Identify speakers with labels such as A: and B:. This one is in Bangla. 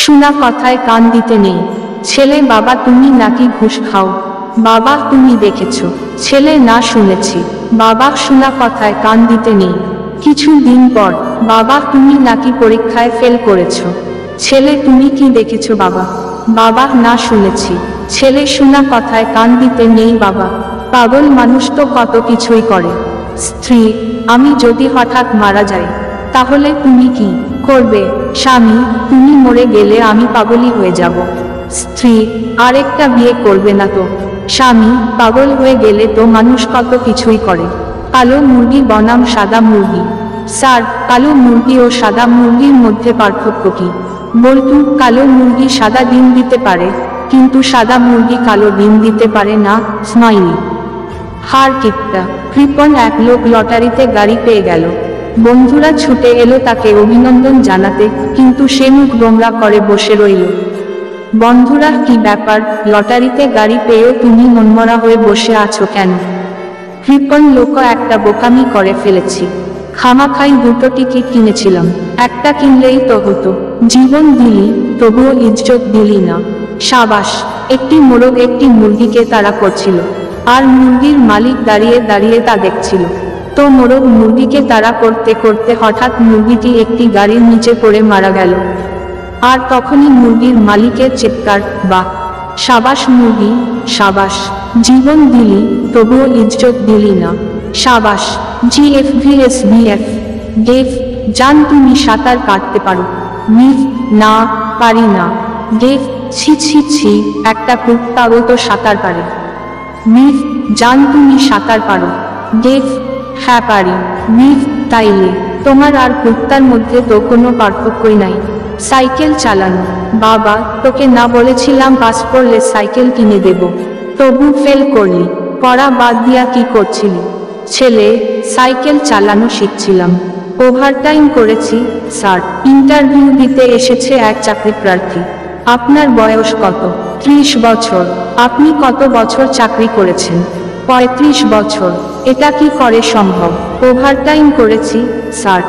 A: শোনা কথায় কান দিতে নেই। ছেলে বাবা তুমি নাকি ঘুষ খাও? বাবা তুমি দেখেছো? ছেলে না শুনেছি। বাবা শোনা কথায় কান দিতে নেই। কিছু দিন পর বাবা তুমি নাকি পরীক্ষায় ফেল করেছো? ছেলে তুমি কি দেখেছো বাবা? বাবা না শুনেছি। ছেলে শোনা কথায় কান দিতে নেই বাবা। পাগল মানুষ তো কত কিছুই করে। স্ত্রী আমি যদি হঠাৎ মারা যাই তাহলে তুমি কি করবে? স্বামী তুমি মরে গেলে আমি পাগলই হয়ে যাব। স্ত্রী আরেকটা বিয়ে করবে না তো? স্বামী পাগল হয়ে গেলে তো মানুষ কত কিছুই করে। কালো মুরগি বনাম সাদা মুরগি। স্যার কালো মুরগি ও সাদা মুরগির মধ্যে পার্থক্য কি? বলতু কালো মুরগি সাদা ডিম দিতে পারে কিন্তু সাদা মুরগি কালো ডিম দিতে পারে না। স্মাইলি হার কিত্তা। কৃপণ এক লোক লটারিতে গাড়ি পেয়ে গেল। বন্ধুরা ছুটে এলো তাকে অভিনন্দন জানাতে, কিন্তু সে মুখ গোমরা করে বসে রইল। বন্ধুরা কি ব্যাপার, লটারিতে গাড়ি পেয়েও তুমি মনমরা হয়ে বসে আছো কেন? কৃপণ লোক একটা বোকামি করে ফেলেছি। খামাখাই দুটো টিকিট কিনেছিলাম, একটা কিনলেই তো হতো। জীবন দিলি তবুও ইজ্জত দিলি না। সাবাস। একটি মোরগ একটি মুরগিকে তাড়া করছিল, আর মুরগির মালিক দাঁড়িয়ে দাঁড়িয়ে তা দেখছিল। তো মোরগ মুরগিকে তাড়া করতে করতে হঠাৎ মুরগিটি একটি গাড়ির নিচে পড়ে মারা গেল। আর তখনই মুরগির মালিকের চিৎকার, বাহ সাবাস মুরগি সাবাস, জীবন দিলি তবুও ইজ্জত দিলি না। সাবাস। GFVSBF গেফ জান তুমি সাঁতার কাটতে পারো? মিফ না পারি না। গেফ ছি ছি ছি, একটা কুত্তাও তো সাঁতার পারে। মিফ জান তুমি সাঁতার পারো? গেফ হ্যাঁ পারি। মিফ তাইলে তোমার আর কুত্তার মধ্যে তো কোনো পার্থক্যই নাই। সাইকেল চালানো। বাবা তোকে না বলেছিলাম পাস করলে সাইকেল কিনে দেব? তবু ফেল করলি। পড়া বাদ দিয়া কি করছিলি? ছেলে সাইকেল চালানো শিখছিলাম। ওভারটাইম করেছি স্যার। ইন্টারভিউ দিতে এসেছে এক চাকরি প্রার্থী। আপনার বয়স কত? 30 বছর। আপনি কত বছর চাকরি করেছেন? 35 বছর। এটা কি করে সম্ভব? ওভারটাইম করেছি স্যার।